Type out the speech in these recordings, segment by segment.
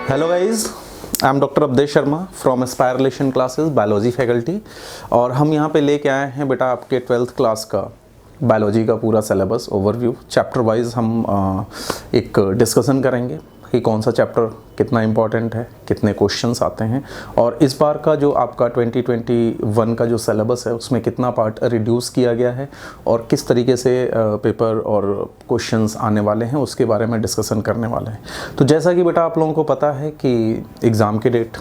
Hello guys, I am doctor Avdhesh Sharma from Aspire Relation classes biology faculty. और हम यहाँ पे लेके आए हैं बेटा आपके 12th क्लास का बायोलॉजी का पूरा सिलेबस ओवरव्यू। चैप्टर वाइज हम एक डिस्कशन करेंगे कि कौन सा चैप्टर कितना इम्पॉर्टेंट है, कितने क्वेश्चंस आते हैं, और इस बार का जो आपका 2021 का जो सिलेबस है उसमें कितना पार्ट रिड्यूस किया गया है और किस तरीके से पेपर और क्वेश्चंस आने वाले हैं उसके बारे में डिस्कशन करने वाले हैं। तो जैसा कि बेटा आप लोगों को पता है कि एग्ज़ाम के डेट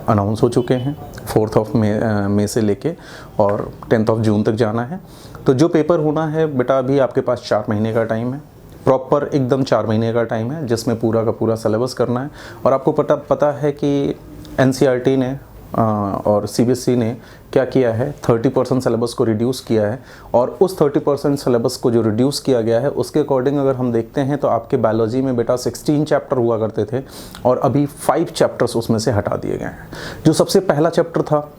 अनाउंस हो चुके हैं 4th ऑफ मई से लेके और 10th ऑफ जून तक जाना है। तो जो पेपर होना है बेटा अभी आपके पास 4 महीने का टाइम है, प्रॉपर एकदम 4 महीने का टाइम है जिसमें पूरा का पूरा सिलेबस करना है। और आपको पता है कि एनसीईआरटी ने और सीबीएसई ने क्या किया है, 30% सिलेबस को रिड्यूस किया है। और उस 30% सिलेबस को जो रिड्यूस किया गया है उसके अकॉर्डिंग अगर हम देखते हैं तो आपके बायोलॉजी में बेटा 16 चैप्टर हुआ करते थे और अभी 5 चैप्टर्स उसमें से हटा दिए गए हैं। जो सबसे पहला चैप्टर था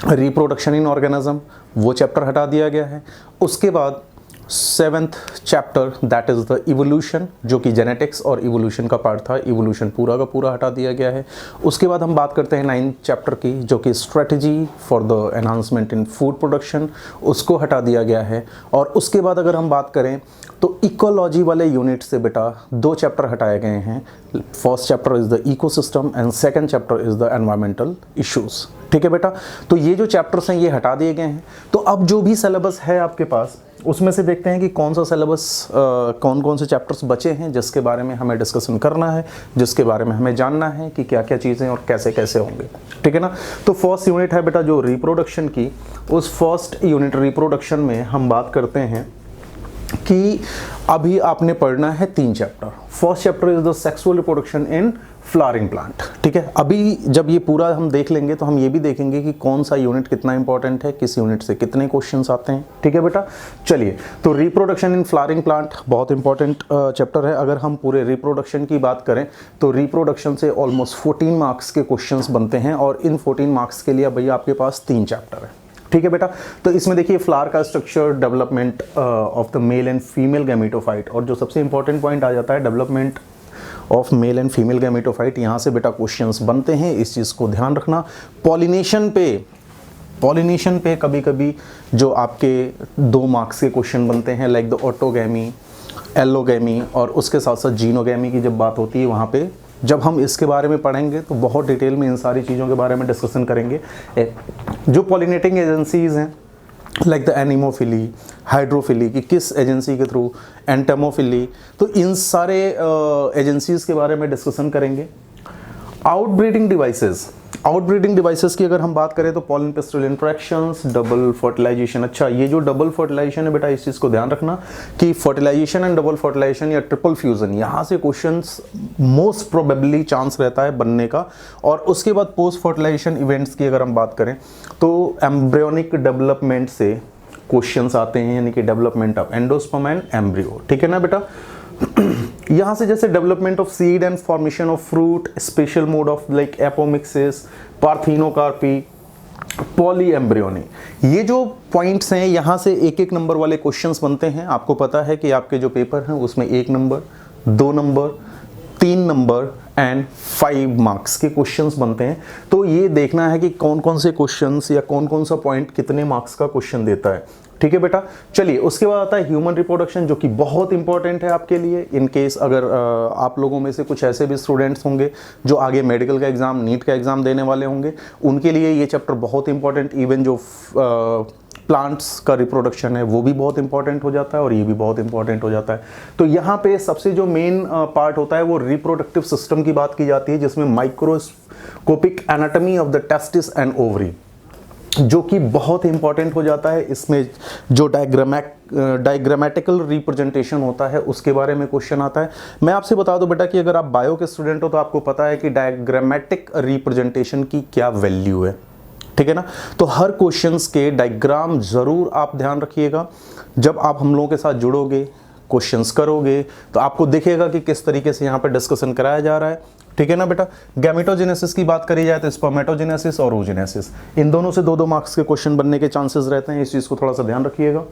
रिप्रोडक्शन इन ऑर्गेनिज्म, वो चैप्टर हटा दिया गया है। उसके बाद 7th chapter that is the evolution, जो कि जेनेटिक्स और इवोल्यूशन का पार्ट था, इवोल्यूशन पूरा का पूरा हटा दिया गया है। उसके बाद हम बात करते हैं 9th चैप्टर की, जो कि strategy for the enhancement in food production, उसको हटा दिया गया है। और उसके बाद अगर हम बात करें तो इकोलॉजी वाले यूनिट से बेटा 2 चैप्टर हटाए गए हैं। First chapter is the ecosystem and second chapter is the environmental issues. ठीक है बेटा, तो ये जो चैप्टर्स हैं ये हटा दिए गए हैं। तो अब जो भी सिलेबस है आपके पास उसमें से देखते हैं कि कौन सा सिलेबस, कौन कौन से चैप्टर्स बचे हैं जिसके बारे में हमें डिस्कशन करना है, जिसके बारे में हमें जानना है कि क्या क्या चीज़ें और कैसे कैसे होंगे। ठीक है ना। तो फर्स्ट यूनिट है बेटा जो रिप्रोडक्शन की, उस फर्स्ट यूनिट रिप्रोडक्शन में हम बात करते हैं कि अभी आपने पढ़ना है 3 chapter. First chapter is the sexual reproduction in flowering plant. ठीक है, अभी जब ये पूरा हम देख लेंगे तो हम ये भी देखेंगे कि कौन सा यूनिट कितना इंपॉर्टेंट है, किस यूनिट से कितने क्वेश्चंस आते हैं। ठीक है बेटा, चलिए। तो रिप्रोडक्शन इन फ्लावरिंग प्लांट बहुत इंपॉर्टेंट चैप्टर है। अगर हम पूरे रिप्रोडक्शन की बात करें तो रिप्रोडक्शन से ऑलमोस्ट 14 मार्क्स के क्वेश्चंस बनते हैं और इन 14 मार्क्स के लिए भैया आपके पास 3 चैप्टर है। ठीक है बेटा, तो इसमें देखिए फ्लावर का structure, development of the male and female gametophyte, और जो सबसे इंपॉर्टेंट पॉइंट आ जाता है development of male and female gametophyte, यहाँ से बेटा क्वेश्चंस बनते हैं, इस चीज़ को ध्यान रखना। पॉलिनेशन पे कभी कभी जो आपके 2 मार्क्स के क्वेश्चन बनते हैं लाइक द ऑटोगैमी, एलोगैमी, और उसके साथ साथ जीनोगैमी की जब बात होती है वहाँ पे जब हम इसके बारे में पढ़ेंगे तो बहुत डिटेल में इन सारी चीज़ों के बारे में डिस्कशन करेंगे। जो पॉलिनेटिंग एजेंसीज़ हैं लाइक द एनिमोफिली, हाइड्रोफिली की किस एजेंसी के थ्रू, एंटेमोफिली, तो इन सारे एजेंसीज़ के बारे में डिस्कशन करेंगे। आउटब्रीडिंग डिवाइसेस की अगर हम बात करें तो pollen pistil interactions, double fertilisation. अच्छा, ये जो डबल फर्टिलाइजेशन है बेटा इस चीज़ को ध्यान रखना कि फर्टिलाइजेशन एंड डबल फर्टिलाइजेशन या ट्रिपल फ्यूजन, यहाँ से क्वेश्चंस मोस्ट प्रोबेबली चांस रहता है बनने का। और उसके बाद पोस्ट फर्टिलाइजेशन इवेंट्स की अगर हम बात करें तो एम्ब्रियोनिक डेवलपमेंट से क्वेश्चंस आते हैं, यानी कि development of endosperm and embryo. ठीक है ना बेटा। यहाँ से जैसे development of seed and formation of fruit, special mode of like apomixis, parthenocarpy, poly embryony, ये जो पॉइंट्स हैं यहाँ से एक एक नंबर वाले क्वेश्चंस बनते हैं। आपको पता है कि आपके जो पेपर हैं उसमें 1 number, 2 number, 3 number and 5 marks के क्वेश्चंस बनते हैं। तो ये देखना है कि कौन कौन से क्वेश्चंस या कौन कौन सा पॉइंट कितने मार्क्स का क्वेश्चन देता है। ठीक है बेटा, चलिए। उसके बाद आता है ह्यूमन रिप्रोडक्शन, जो कि बहुत इंपॉर्टेंट है आपके लिए। इन केस अगर आप लोगों में से कुछ ऐसे भी स्टूडेंट्स होंगे जो आगे मेडिकल का एग्ज़ाम, नीट का एग्ज़ाम देने वाले होंगे, उनके लिए ये चैप्टर बहुत इंपॉर्टेंट, इवन जो प्लांट्स का रिप्रोडक्शन है वो भी बहुत इंपॉर्टेंट हो जाता है और ये भी बहुत इंपॉर्टेंट हो जाता है। तो यहाँ पे सबसे जो मेन पार्ट होता है वो रिप्रोडक्टिव सिस्टम की बात की जाती है, जिसमें microscopic anatomy of the testis and ovary, जो कि बहुत इंपॉर्टेंट हो जाता है। इसमें जो डायग्रामेटिकल रिप्रेजेंटेशन होता है उसके बारे में क्वेश्चन आता है। मैं आपसे बता दूं बेटा कि अगर आप बायो के स्टूडेंट हो तो आपको पता है कि डायग्रामेटिक रिप्रेजेंटेशन की क्या वैल्यू है। ठीक है ना। तो हर क्वेश्चंस के डायग्राम ज़रूर आप ध्यान रखिएगा। जब आप हम लोगों के साथ जुड़ोगे, क्वेश्चंस करोगे, तो आपको दिखेगा कि किस तरीके से यहाँ पर डिस्कशन कराया जा रहा है। ठीक है ना बेटा। गैमेटोजेनेसिस की बात करी जाए तो स्पर्मेटोजेनेसिस और oogenesis, इन दोनों से 2-2 मार्क्स के क्वेश्चन बनने के चांसेस रहते हैं। इस चीज़ को थोड़ा सा ध्यान रखिएगा।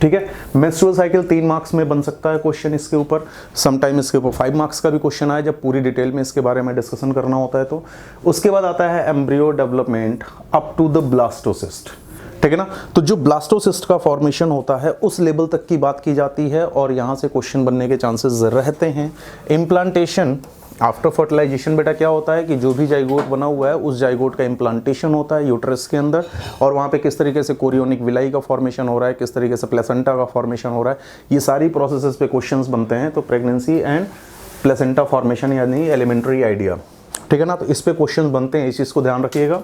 ठीक है। मेंस्ट्रुअल साइकिल 3 मार्क्स में बन सकता है क्वेश्चन इसके ऊपर, समटाइम इसके ऊपर 5 मार्क्स का भी क्वेश्चन आए जब पूरी डिटेल में इसके बारे में डिस्कशन करना होता है तो। उसके बाद आता है embryo development up to the blastocyst, ठीक है ना। तो जो ब्लास्टोसिस्ट का फॉर्मेशन होता है उस लेवल तक की बात की जाती है और यहाँ से क्वेश्चन बनने के चांसेस रहते हैं। इम्प्लांटेशन आफ्टर फर्टिलाइजेशन बेटा क्या होता है कि जो भी जाइगोट बना हुआ है उस जाइगोट का इम्प्लांटेशन होता है यूट्रस के अंदर, और वहाँ पे किस तरीके से कोरियोनिक विलाई का फॉर्मेशन हो रहा है, किस तरीके से प्लेसेंटा का फॉर्मेशन हो रहा है, ये सारी प्रोसेसेस पे क्वेश्चंस बनते हैं। तो प्रेगनेंसी एंड प्लेसेंटा फॉर्मेशन यानी एलिमेंट्री आइडिया, ठीक है ना, तो इस पे क्वेश्चन बनते हैं, इस चीज़ को ध्यान रखिएगा।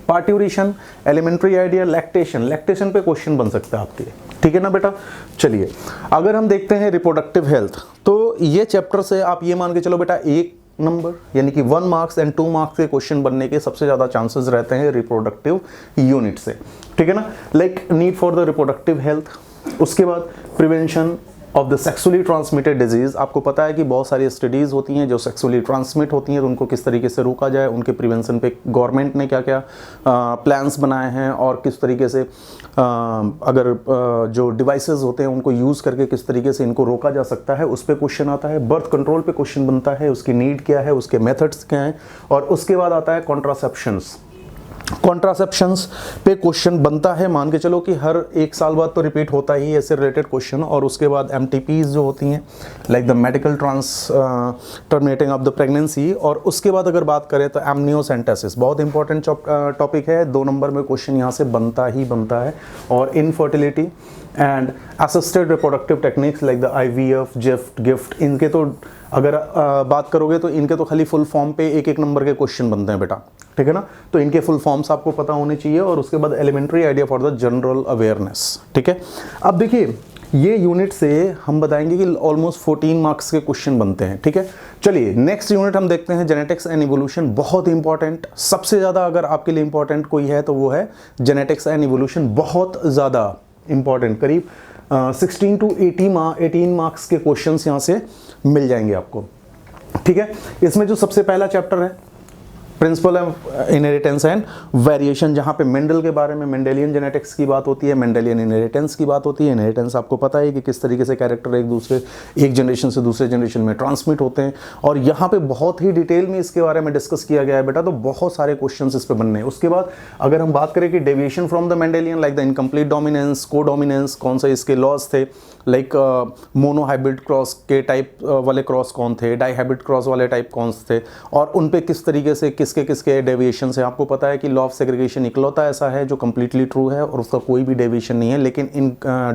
Parturition, elementary idea, lactation, lactation पे क्वेश्चन बन सकता है आपके, ठीक है ना बेटा। चलिए अगर हम देखते हैं रिप्रोडक्टिव हेल्थ, तो ये चैप्टर से आप ये मान के चलो बेटा 1 नंबर यानी कि 1 मार्क्स एंड 2 मार्क्स के क्वेश्चन बनने के सबसे ज़्यादा चांसेस रहते हैं रिप्रोडक्टिव यूनिट से, ठीक है ना। Like need for the reproductive health, उसके बाद prevention of the sexually transmitted disease. आपको पता है कि बहुत सारी स्टडीज़ होती हैं जो सेक्सुअली ट्रांसमिट होती हैं, तो उनको किस तरीके से रोका जाए, उनके प्रिवेंशन पे गवर्नमेंट ने क्या क्या प्लान्स बनाए हैं और किस तरीके से अगर जो डिवाइसेस होते हैं उनको यूज़ करके किस तरीके से इनको रोका जा सकता है, उस पर क्वेश्चन आता है। बर्थ कंट्रोल पे क्वेश्चन बनता है, उसकी नीड क्या है, उसके मेथड्स क्या हैं, और उसके बाद आता है कॉन्ट्रासेप्शंस। कॉन्ट्रासेप्शंस पे क्वेश्चन बनता है, मान के चलो कि हर 1 साल बाद तो रिपीट होता ही ऐसे रिलेटेड क्वेश्चन। और उसके बाद MTPs जो होती हैं like the medical terminating of the pregnancy. और उसके बाद अगर बात करें तो एमनियोसेंटेसिस बहुत इंपॉर्टेंट टॉपिक है, 2 नंबर में क्वेश्चन यहाँ से बनता ही बनता है। और infertility and assisted reproductive techniques like the IVF, gift, इनके तो अगर बात करोगे तो इनके तो खाली फुल फॉर्म पे 1-1 नंबर के क्वेश्चन बनते हैं बेटा, ठीक है ना। तो इनके फुल फॉर्म्स आपको पता होने चाहिए। और उसके बाद elementary idea for the general awareness, ठीक है। अब देखिए ये यूनिट से हम बताएंगे कि ऑलमोस्ट 14 मार्क्स के क्वेश्चन बनते हैं, ठीक है। चलिए नेक्स्ट यूनिट हम देखते हैं जेनेटिक्स एंड इवोल्यूशन। बहुत इंपॉर्टेंट, सबसे ज़्यादा अगर आपके लिए इंपॉर्टेंट कोई है तो वो है जेनेटिक्स एंड इवोल्यूशन, बहुत ज़्यादा इंपॉर्टेंट। करीब 16 to 18 मार्क्स के क्वेश्चंस यहाँ से मिल जाएंगे आपको, ठीक है। इसमें जो सबसे पहला चैप्टर है principle of inheritance and variation, जहाँ पे मेंडल के बारे में, मेंडेलियन जेनेटिक्स की बात होती है, मेंडेलियन इनहेरिटेंस की बात होती है। इनहेरिटेंस आपको पता है कि किस तरीके से कैरेक्टर एक जनरेशन से दूसरे जनरेशन में ट्रांसमिट होते हैं, और यहाँ पे बहुत ही डिटेल में इसके बारे में डिस्कस किया गया है बेटा। तो बहुत सारे क्वेश्चंस इस पे बनने हैं। उसके बाद अगर हम बात करें कि deviation from the Mendelian like the incomplete dominance, को डोमिनेंस, कौन सा इसके लॉज थे, लाइक मोनो हाइब्रिड क्रॉस के टाइप वाले क्रॉस कौन थे, डाई हाइब्रिड क्रॉस वाले टाइप कौन से थे, और उन पे किस तरीके से किसके डेविएशन है। आपको पता है कि लॉ ऑफ सेग्रीगेशन इकलौता ऐसा है जो कंप्लीटली ट्रू है और उसका कोई भी डेविएशन नहीं है, लेकिन in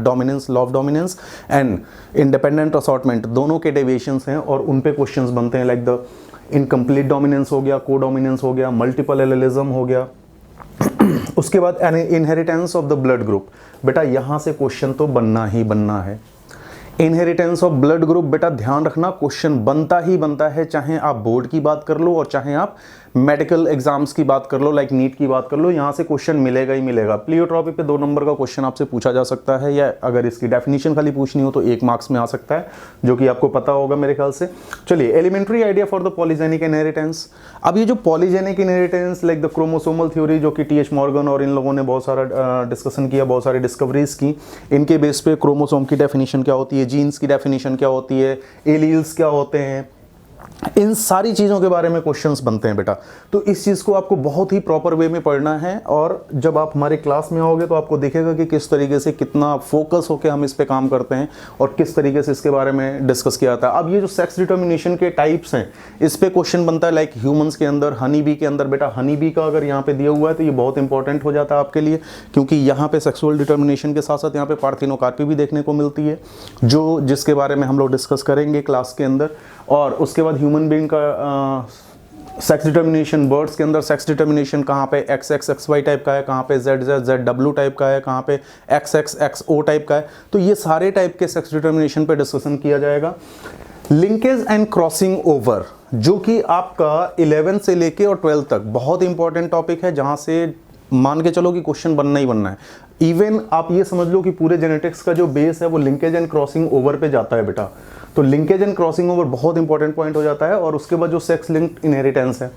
dominance, law of dominance and independent assortment दोनों के डेविएशंस हैं और उन पे क्वेश्चंस बनते हैं। लाइक द इनकम्प्लीट डोमिनेंस हो गया, को डोमिनेंस हो गया, मल्टीपल एलेलिज्म हो गया। उसके बाद inheritance of the blood group, बेटा यहाँ से क्वेश्चन तो बनना ही बनना है। इनहेरिटेंस ऑफ ब्लड ग्रुप बेटा ध्यान रखना, क्वेश्चन बनता ही बनता है, चाहे आप बोर्ड की बात कर लो और चाहे आप मेडिकल एग्जाम्स की बात कर लो, लाइक नीट की बात कर लो, यहाँ से क्वेश्चन मिलेगा ही मिलेगा। प्लियोट्रॉपी पे 2 नंबर का क्वेश्चन आपसे पूछा जा सकता है, या अगर इसकी डेफिनेशन खाली पूछनी हो तो 1 मार्क्स में आ सकता है, जो कि आपको पता होगा मेरे ख्याल से। चलिए elementary idea for the polygenic inheritance. अब ये जो polygenic inheritance like the chromosomal theory, जो कि TH मॉर्गन और इन लोगों ने बहुत सारा डिस्कशन किया, बहुत सारी डिस्कवरीज की, इनके बेस पे क्रोमोसोम की डेफिनेशन क्या होती है, जीन्स की डेफिनेशन क्या होती है, एलील्स क्या होते हैं, इन सारी चीज़ों के बारे में क्वेश्चंस बनते हैं बेटा। तो इस चीज़ को आपको बहुत ही प्रॉपर वे में पढ़ना है, और जब आप हमारे क्लास में आओगे तो आपको दिखेगा कि किस तरीके से कितना फोकस होकर हम इस पे काम करते हैं और किस तरीके से इसके बारे में डिस्कस किया जाता है। अब ये जो सेक्स डिटर्मिनेशन के टाइप्स हैं, इस पे क्वेश्चन बनता है लाइक ह्यूमंस के अंदर, हनी बी के अंदर। बेटा हनी बी का अगर यहाँ पे दिया हुआ है तो ये बहुत इंपॉर्टेंट हो जाता है आपके लिए, क्योंकि यहाँ पे सेक्सुअल डिटर्मिनेशन के साथ साथ यहाँ पे पार्थिनोकार्पी भी देखने को मिलती है, जो जिसके बारे में हम लोग डिस्कस करेंगे क्लास के अंदर। और उसके बाद ह्यूमन बीइंग का सेक्स डिटर्मिनेशन, बर्ड्स के अंदर सेक्स डिटर्मिनेशन कहाँ पे XXXY टाइप का है, कहाँ पे ZZZW टाइप का है, कहाँ पे XXXO टाइप का है। तो ये सारे टाइप के सेक्स डिटर्मिनेशन पे डिस्कशन किया जाएगा। लिंकेज एंड क्रॉसिंग ओवर, जो कि आपका 11 से लेके और 12 तक बहुत इंपॉर्टेंट टॉपिक है, जहाँ से मान के चलो कि क्वेश्चन बनना ही बनना है। इवन आप ये समझ लो कि पूरे जेनेटिक्स का जो बेस है वो लिंकेज एंड क्रॉसिंग ओवर पे जाता है बेटा। तो लिंकेज एंड क्रॉसिंग ओवर बहुत इंपॉर्टेंट पॉइंट हो जाता है। और उसके बाद जो सेक्स लिंक्ड इनहेरिटेंस है,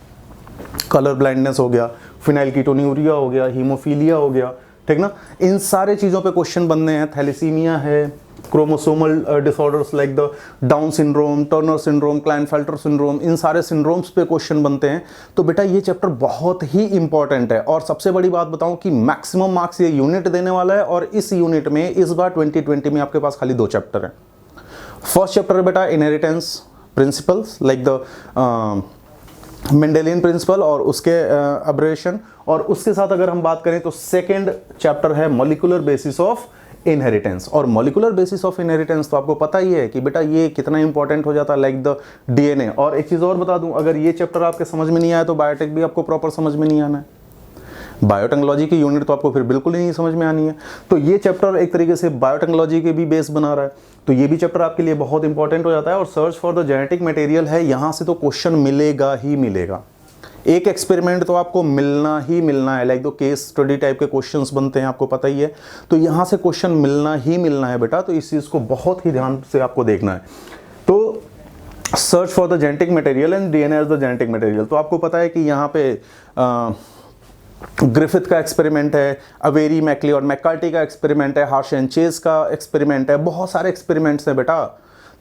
कलर ब्लाइंडनेस हो गया, फिनाइलकीटोन्यूरिया हो गया, हीमोफीलिया हो गया, ठीक ना। इन सारे चीज़ों पे क्वेश्चन बनने हैं। थैलेसीमिया है, chromosomal disorders like the Down syndrome, Turner syndrome, Klinefelter syndrome, इन सारे सिंड्रोम्स पे क्वेश्चन बनते हैं। तो बेटा ये चैप्टर बहुत ही इंपॉर्टेंट है। और सबसे बड़ी बात बताऊं कि मैक्सिमम मार्क्स ये यूनिट देने वाला है, और इस यूनिट में इस बार 2020 में आपके पास खाली 2 चैप्टर हैं। फर्स्ट चैप्टर है बेटा inheritance principles like the Mendelian principle और उसके अब्रेशन, और उसके साथ अगर हम बात करें तो सेकेंड चैप्टर है मॉलिक्यूलर बेसिस ऑफ इनहेरिटेंस। और मॉलिक्यूलर बेसिस ऑफ इनहेरिटेंस तो आपको पता ही है कि बेटा ये कितना इंपॉर्टेंट हो जाता है लाइक द डीएनए। और एक चीज़ और बता दूं, अगर ये चैप्टर आपके समझ में नहीं आया तो बायोटेक भी आपको प्रॉपर समझ में नहीं आना है। बायोटेक्नोलॉजी की यूनिट तो आपको फिर बिल्कुल ही नहीं समझ में आनी है। तो ये चैप्टर एक तरीके से बायोटेक्नोलॉजी के भी बेस बना रहा है, तो ये भी चैप्टर आपके लिए बहुत इंपॉर्टेंट हो जाता है। और search for the genetic material है, यहाँ से तो क्वेश्चन मिलेगा ही मिलेगा। एक एक्सपेरिमेंट तो आपको मिलना ही मिलना है, लाइक दो केस स्टडी टाइप के क्वेश्चंस बनते हैं, आपको पता ही है। तो यहाँ से क्वेश्चन मिलना ही मिलना है बेटा, तो इस चीज़ को बहुत ही ध्यान से आपको देखना है। तो search for the genetic material and DNA as the genetic material. तो आपको पता है कि यहाँ पे ग्रिफिथ का एक्सपेरिमेंट है, अवेरी, मैकली और मैकार्टी का एक्सपेरिमेंट है, हार्श एंड चेज का एक्सपेरिमेंट है, बहुत सारे एक्सपेरिमेंट्स हैं बेटा।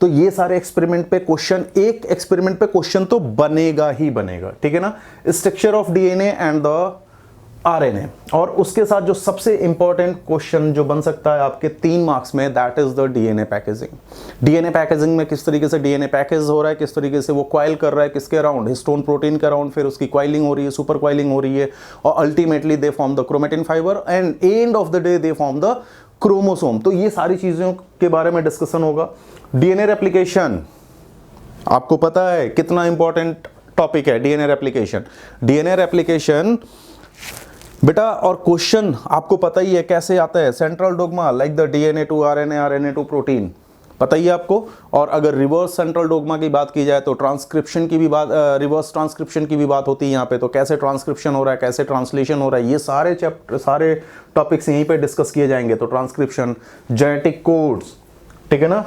तो ये सारे एक्सपेरिमेंट पे क्वेश्चन, एक एक्सपेरिमेंट पे क्वेश्चन तो बनेगा ही बनेगा, ठीक है ना। Structure of DNA and the RNA, और उसके साथ जो सबसे इंपॉर्टेंट क्वेश्चन जो बन सकता है आपके 3 मार्क्स में, that is the DNA packaging. DNA packaging में किस तरीके से डीएनए पैकेज हो रहा है, किस तरीके से वो क्वाइल कर रहा है, किसके अराउंड, हिस्टोन प्रोटीन के अराउंड, फिर उसकी क्वाइलिंग हो रही है, सुपर क्वाइलिंग हो रही है, और ultimately they form the chromatin fibre and end of the day they form the chromosome. तो ये सारी चीजों के बारे में डिस्कशन होगा। डीएनए रेप्लिकेशन आपको पता है कितना इंपॉर्टेंट टॉपिक है डीएनए रेप्लिकेशन। डीएनए रेप्लिकेशन बेटा, और क्वेश्चन आपको पता ही है कैसे आता है, central dogma like the DNA to RNA, RNA to protein, पता ही है आपको। और अगर रिवर्स सेंट्रल डोग्मा की बात की जाए तो ट्रांसक्रिप्शन की भी बात, रिवर्स ट्रांसक्रिप्शन की भी बात होती है यहाँ पे। तो कैसे ट्रांसक्रिप्शन हो रहा है, कैसे ट्रांसलेशन हो रहा है, ये सारे चैप्टर, सारे टॉपिक्स यहीं पे डिस्कस किए जाएंगे। तो ट्रांसक्रिप्शन, जेनेटिक कोड्स, ठीक है ना।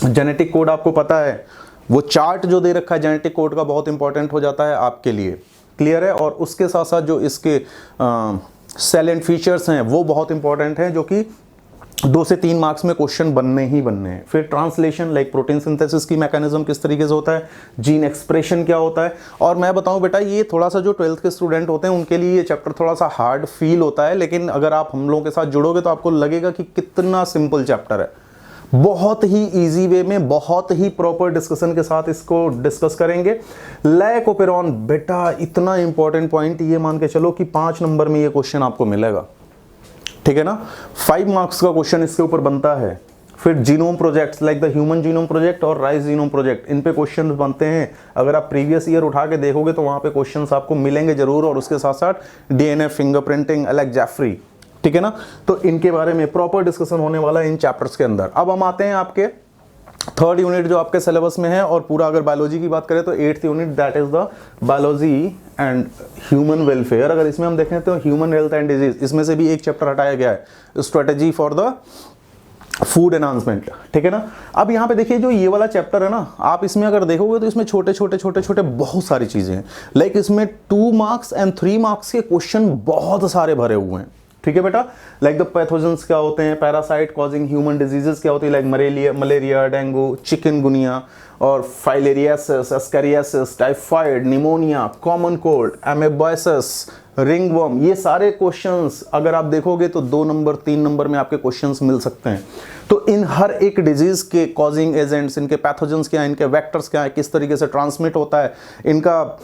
जेनेटिक कोड आपको पता है, वो चार्ट जो दे रखा है जेनेटिक कोड का बहुत इंपॉर्टेंट हो जाता है आपके लिए, क्लियर है। और उसके साथ साथ जो इसके सेल एंड फीचर्स हैं वो बहुत इंपॉर्टेंट हैं, जो कि 2 से 3 मार्क्स में क्वेश्चन बनने ही बनने हैं। फिर ट्रांसलेशन लाइक प्रोटीन सिंथेसिस की मैकेनिज्म किस तरीके से होता है, जीन एक्सप्रेशन क्या होता है। और मैं बताऊं बेटा, ये थोड़ा सा जो 12th के स्टूडेंट होते हैं उनके लिए ये चैप्टर थोड़ा सा हार्ड फील होता है, लेकिन अगर आप हम लोगों के साथ जुड़ोगे तो आपको लगेगा कि कितना सिंपल चैप्टर है। बहुत ही इजी वे में, बहुत ही प्रॉपर डिस्कशन के साथ इसको डिस्कस करेंगे। लाइकोपेरॉन बेटा, इतना इंपॉर्टेंट पॉइंट, ये मान के चलो कि 5 नंबर में ये क्वेश्चन आपको मिलेगा, ठीक है ना। 5 मार्क्स का क्वेश्चन इसके ऊपर बनता है। फिर genome projects like the human genome project और राइस जीनोम प्रोजेक्ट, इन पे क्वेश्चन बनते हैं। अगर आप प्रीवियस ईयर उठा के देखोगे तो वहां पे क्वेश्चंस आपको मिलेंगे जरूर। और उसके साथ साथ डीएनए फिंगरप्रिंटिंग, एलेक्स जेफरी, ठीक है ना। तो इनके बारे में प्रॉपर डिस्कशन होने वाला है इन चैप्टर्स के अंदर। अब हम आते हैं आपके 3rd यूनिट जो आपके सिलेबस में है, और पूरा अगर बायोलॉजी की बात करें तो 8th unit, that is the biology and human welfare. अगर इसमें हम देखें तो ह्यूमन हेल्थ एंड डिजीज, इसमें से भी एक चैप्टर हटाया गया है, strategy for the food enhancement, ठीक है ना। अब यहाँ पे देखिए जो ये वाला चैप्टर है ना, आप इसमें अगर देखोगे तो इसमें छोटे छोटे छोटे छोटे बहुत सारी चीजें हैं। लाइक इसमें 2 मार्क्स एंड 3 मार्क्स के क्वेश्चन बहुत सारे भरे हुए हैं, ठीक है बेटा। लाइक द पैथोजेंस क्या होते हैं, पैरासाइट कॉजिंग ह्यूमन डिजीजेस क्या होती है, लाइक मलेरिया, डेंगू, चिकनगुनिया और filariasis, ascariasis, typhoid, pneumonia, common cold, amoebiasis, ringworm. ये सारे क्वेश्चंस अगर आप देखोगे तो 2 नंबर 3 नंबर में आपके क्वेश्चंस मिल सकते हैं। तो इन हर एक डिजीज के कॉजिंग एजेंट्स, इनके पैथोजेंस क्या है, इनके वेक्टर्स क्या है, किस तरीके से ट्रांसमिट होता है, इनका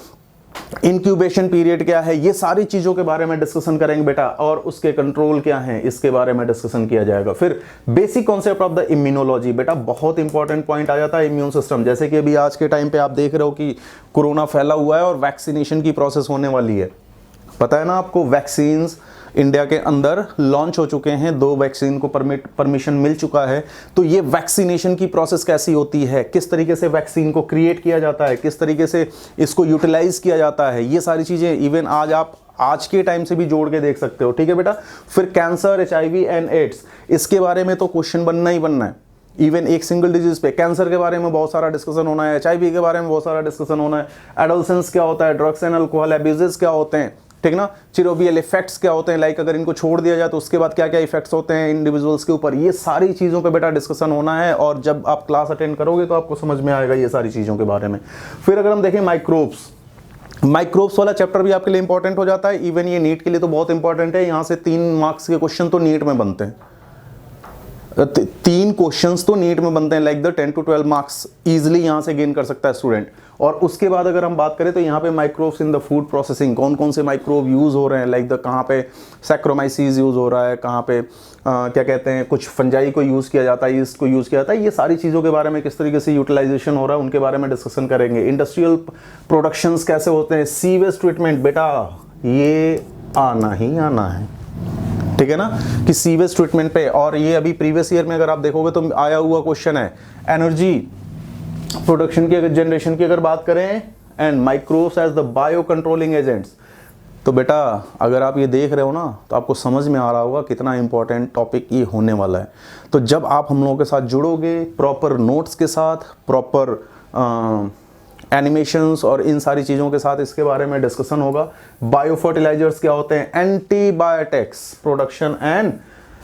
इंक्यूबेशन पीरियड क्या है, ये सारी चीजों के बारे में डिस्कशन करेंगे बेटा। और उसके कंट्रोल क्या है, इसके बारे में डिस्कशन किया जाएगा। फिर basic concept of the immunology बेटा, बहुत इंपॉर्टेंट पॉइंट आ जाता है इम्यून सिस्टम। जैसे कि अभी आज के टाइम पे आप देख रहे हो कि कोरोना फैला हुआ है और वैक्सीनेशन की प्रोसेस होने वाली है, पता है ना आपको। वैक्सीन्स इंडिया के अंदर लॉन्च हो चुके हैं, 2 वैक्सीन को परमिशन मिल चुका है। तो ये वैक्सीनेशन की प्रोसेस कैसी होती है, किस तरीके से वैक्सीन को क्रिएट किया जाता है, किस तरीके से इसको यूटिलाइज किया जाता है, ये सारी चीजें इवन आप आज के टाइम से भी जोड़ के देख सकते हो, ठीक है बेटा। फिर कैंसर, HIV एंड एड्स, इसके बारे में तो क्वेश्चन बनना ही बनना है। इवन एक सिंगल डिजीज पे, कैंसर के बारे में बहुत सारा डिस्कशन होना है, HIV के बारे में बहुत सारा डिस्कशन होना है, एडोलसेंस क्या होता है, ड्रग्स एंड अल्कोहल अब्यूजेस क्या होते हैं, ठीक ना। चिरोबियल इफेक्ट्स क्या होते हैं, लाइक अगर इनको छोड़ दिया जाए तो उसके बाद क्या क्या इफेक्ट्स होते हैं इंडिविजुअल्स के ऊपर, ये सारी चीज़ों पे बेटा डिस्कशन होना है। और जब आप क्लास अटेंड करोगे तो आपको समझ में आएगा ये सारी चीज़ों के बारे में। फिर अगर हम देखें माइक्रोब्स वाला चैप्टर भी आपके लिए इंपॉर्टेंट हो जाता है। इवन ये नीट के लिए तो बहुत इंपॉर्टेंट है, यहाँ से 3 मार्क्स के क्वेश्चन तो नीट में बनते हैं, 3 क्वेश्चंस तो नीट में बनते हैं, like the 10 to 12 marks easily यहाँ से गेन कर सकता है स्टूडेंट। और उसके बाद अगर हम बात करें तो यहाँ पे microbes in the food processing, कौन कौन से माइक्रोब यूज़ हो रहे हैं, लाइक द कहाँ पे सैक्रोमाइसीज यूज़ हो रहा है, कहाँ पे क्या कहते हैं कुछ फंजाई को यूज़ किया जाता है, इसको यूज़ किया जाता है, ये सारी चीज़ों के बारे में किस तरीके से यूटिलाइजेशन हो रहा है उनके बारे में डिस्कशन करेंगे। इंडस्ट्रियल प्रोडक्शंस कैसे होते हैं, सीवेज ट्रीटमेंट, बेटा ये आना ही आना है, ठीक है ना, कि सीवेज ट्रीटमेंट पे। और ये अभी प्रीवियस ईयर में अगर आप देखोगे तो आया हुआ क्वेश्चन है, एनर्जी प्रोडक्शन की अगर जनरेशन की अगर बात करें, and microbes as the bio controlling agents. तो बेटा अगर आप ये देख रहे हो ना तो आपको समझ में आ रहा होगा कितना इंपॉर्टेंट टॉपिक ये होने वाला है। तो जब आप हम लोगों के साथ जुड़ोगे प्रॉपर नोट्स के साथ, प्रॉपर एनिमेशंस और इन सारी चीज़ों के साथ इसके बारे में डिस्कशन होगा। बायो फर्टिलाइजर्स क्या होते हैं, antibiotics production and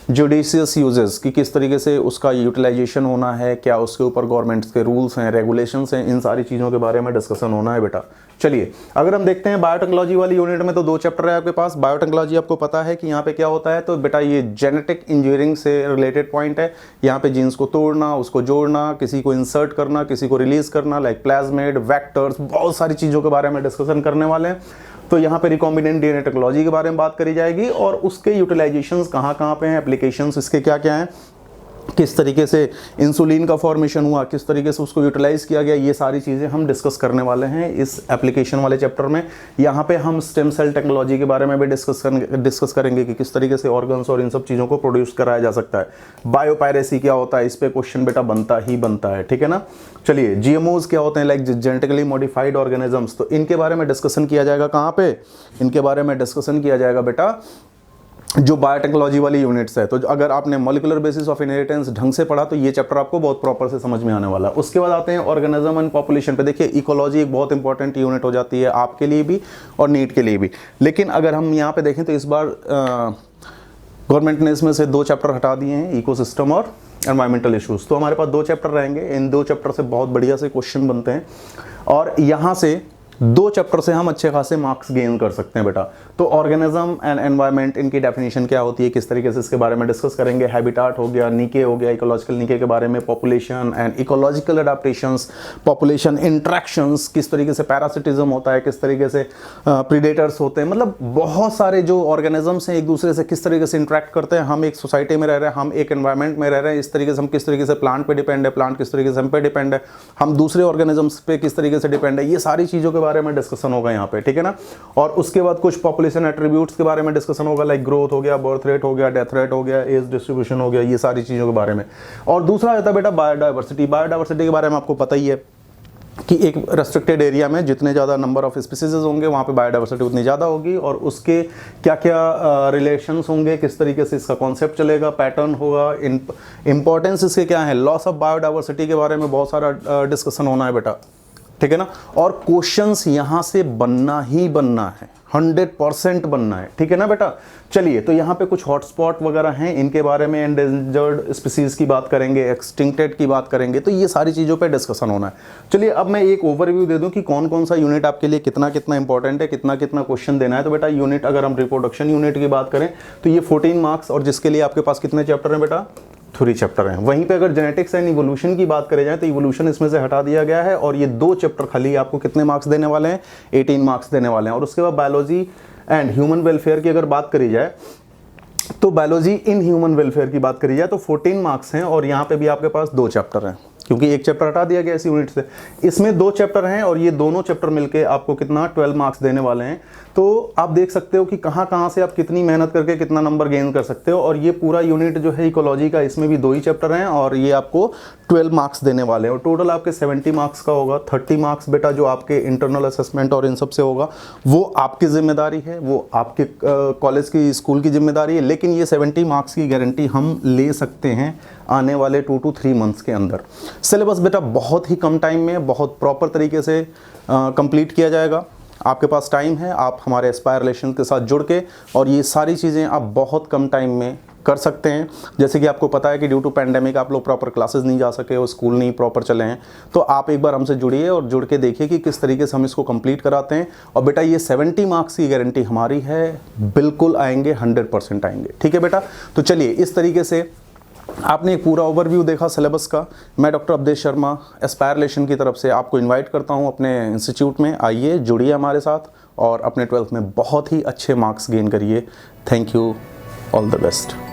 judicious uses की किस तरीके से उसका यूटिलाइजेशन होना है, क्या उसके ऊपर गवर्नमेंट्स के रूल्स हैं, रेगुलेशंस हैं, इन सारी चीज़ों के बारे में डिस्कशन होना है बेटा। चलिए अगर हम देखते हैं बायोटेक्नोलॉजी वाली यूनिट में तो 2 चैप्टर है आपके पास। बायोटेक्नोलॉजी आपको पता है कि यहाँ पे क्या होता है, तो बेटा ये जेनेटिक इंजीनियरिंग से रिलेटेड पॉइंट है। यहाँ पे जीन्स को तोड़ना, उसको जोड़ना, किसी को इंसर्ट करना, किसी को रिलीज करना, लाइक प्लाज्मिड, वेक्टर्स, बहुत सारी चीज़ों के बारे में डिस्कशन करने वाले हैं। तो यहाँ पे रिकॉम्बिनेंट डीएनए टेक्नोलॉजी के बारे में बात करी जाएगी और उसके यूटिलाइजेशंस कहाँ पे हैं, एप्लीकेशंस इसके क्या क्या हैं, किस तरीके से इंसुलिन का फॉर्मेशन हुआ, किस तरीके से उसको यूटिलाइज किया गया, ये सारी चीज़ें हम डिस्कस करने वाले हैं इस एप्लीकेशन वाले चैप्टर में। यहाँ पे हम स्टेम सेल टेक्नोलॉजी के बारे में भी डिस्कस करेंगे कि किस तरीके से ऑर्गन्स और इन सब चीज़ों को प्रोड्यूस कराया जा सकता है। बायोपायरेसी क्या होता है, इस पे क्वेश्चन बेटा बनता है, ठीक है ना। चलिए जीएमओज क्या होते हैं, लाइक जेनेटिकली मॉडिफाइड ऑर्गेनिजम्स, तो इनके बारे में डिस्कशन किया जाएगा। कहाँ पे इनके बारे में डिस्कशन किया जाएगा बेटा, जो बायोटेक्नोलॉजी वाली यूनिट्स है। तो अगर आपने मॉलिक्यूलर बेसिस ऑफ इनहेरिटेंस ढंग से पढ़ा तो ये चैप्टर आपको बहुत प्रॉपर से समझ में आने वाला है। उसके बाद आते हैं ऑर्गेनिज्म एंड पॉपुलेशन पे। देखिए इकोलॉजी एक बहुत इंपॉर्टेंट यूनिट हो जाती है आपके लिए भी और नीट के लिए भी। लेकिन अगर हम यहाँ पे देखें तो इस बार गवर्नमेंट ने इसमें से 2 चैप्टर हटा दिए हैं, इकोसिस्टम और एनवायरमेंटल इशूज़। तो हमारे पास 2 चैप्टर रहेंगे, इन 2 चैप्टर से बहुत बढ़िया से क्वेश्चन बनते हैं और यहाँ से 2 चैप्टर से हम अच्छे खासे मार्क्स गेन कर सकते हैं बेटा। तो ऑर्गेनिज्म एंड एनवायरनमेंट, इनकी डेफिनेशन क्या होती है, किस तरीके से इसके बारे में डिस्कस करेंगे। हैबिटाट हो गया, नीके हो गया, इकोलॉजिकल नीके के बारे में, population and ecological adaptations, population interactions, किस तरीके से पैरासिटिज्म होता है, किस तरीके से प्रीडेटर्स होते हैं, मतलब बहुत सारे जो ऑर्गेनिजम्स हैं एक दूसरे से किस तरीके से इंट्रैक्ट करते हैं। हम एक सोसाइटी में रह रहे हैं, हम एक एनवायरनमेंट में रह रहे हैं, इस तरीके से हम किस तरीके से प्लांट पे डिपेंड है, प्लांट किस तरीके से हम पे डिपेंड है, हम दूसरे ऑर्गेनिजम्स पे किस तरीके से डिपेंड है, ये सारी चीज़ों के बारे में डिस्कशन होगा यहाँ पे, ठीक है ना। और उसके बाद कुछ पॉपुलेशन एट्रीब्यूट्स के बारे में डिस्कशन होगा, लाइक ग्रोथ हो गया, बर्थ रेट हो गया, डेथ रेट हो गया, एज डिस्ट्रीब्यूशन हो गया, ये सारी चीज़ों के बारे में। और दूसरा आता है बेटा बायोडाइवर्सिटी। बायोडाइवर्सिटी के बारे में आपको पता ही है कि एक रेस्ट्रिक्टेड एरिया में जितने ज़्यादा नंबर ऑफ स्पीसीज होंगे वहाँ पे बायोडाइवर्सिटी उतनी ज़्यादा होगी और उसके क्या क्या रिलेशंस होंगे, किस तरीके से इसका कॉन्सेप्ट चलेगा, पैटर्न होगा, इंपॉर्टेंस इसके क्या है। लॉस ऑफ बायोडाइवर्सिटी के बारे में बहुत सारा डिस्कशन होना है बेटा, ठीक है ना। और क्वेश्चंस यहाँ से बनना ही बनना है, 100% बनना है, ठीक है ना बेटा। चलिए तो यहाँ पे कुछ हॉटस्पॉट वगैरह हैं, इनके बारे में एंडेंजर्ड स्पीसीज की बात करेंगे, एक्सटिंक्टेड की बात करेंगे, तो ये सारी चीज़ों पे डिस्कशन होना है। चलिए अब मैं एक ओवरव्यू दे दूँ कि कौन कौन सा यूनिट आपके लिए कितना कितना इंपॉर्टेंट है, कितना कितना क्वेश्चन देना है। तो बेटा यूनिट अगर हम रिप्रोडक्शन यूनिट की बात करें तो ये 14 मार्क्स और जिसके लिए आपके पास कितने चैप्टर हैं बेटा, 3 चैप्टर हैं। वहीं पे अगर जेनेटिक्स एंड इवोल्यूशन की बात करें जाए तो इवोल्यूशन इसमें से हटा दिया गया है और ये 2 चैप्टर खाली आपको कितने मार्क्स देने वाले हैं, 18 मार्क्स देने वाले हैं। और उसके बाद बायोलॉजी एंड ह्यूमन वेलफेयर की अगर बात करी जाए तो बायोलॉजी इन ह्यूमन वेलफेयर की बात करी जाए तो 14 मार्क्स हैं और यहाँ पे भी आपके पास 2 चैप्टर हैं क्योंकि एक चैप्टर हटा दिया गया इस यूनिट से। इसमें 2 चैप्टर हैं और ये दोनों चैप्टर मिलके आपको कितना 12 मार्क्स देने वाले हैं। तो आप देख सकते हो कि कहाँ से आप कितनी मेहनत करके कितना नंबर गेन कर सकते हो। और ये पूरा यूनिट जो है इकोलॉजी का, इसमें भी 2 ही चैप्टर हैं और ये आपको 12 मार्क्स देने वाले हैं और टोटल आपके 70 मार्क्स का होगा। 30 मार्क्स बेटा जो आपके इंटरनल असेसमेंट और इन सब से होगा वो आपकी जिम्मेदारी है, वो आपके कॉलेज की स्कूल की जिम्मेदारी है, लेकिन ये 70 मार्क्स की गारंटी हम ले सकते हैं आने वाले 2 to 3 मंथ्स के अंदर। सिलेबस बेटा बहुत ही कम टाइम में बहुत प्रॉपर तरीके से कंप्लीट किया जाएगा। आपके पास टाइम है, आप हमारे एस्पायर रिलेशन के साथ जुड़ के और ये सारी चीज़ें आप बहुत कम टाइम में कर सकते हैं। जैसे कि आपको पता है कि ड्यू टू पैंडेमिक आप लोग प्रॉपर क्लासेस नहीं जा सके और स्कूल नहीं प्रॉपर चले हैं, तो आप एक बार हमसे जुड़िए और जुड़ के देखिए कि किस तरीके से हम इसको कंप्लीट कराते हैं। और बेटा ये 70 मार्क्स की गारंटी हमारी है, बिल्कुल आएंगे, 100% आएंगे। ठीक है बेटा, तो चलिए इस तरीके से आपने एक पूरा ओवरव्यू देखा सिलेबस का। मैं doctor Avdhesh Sharma Aspire Relation की तरफ से आपको इनवाइट करता हूं अपने इंस्टीट्यूट में। आइए, जुड़िए हमारे साथ और अपने 12th में बहुत ही अच्छे मार्क्स गेन करिए। Thank you, all the best.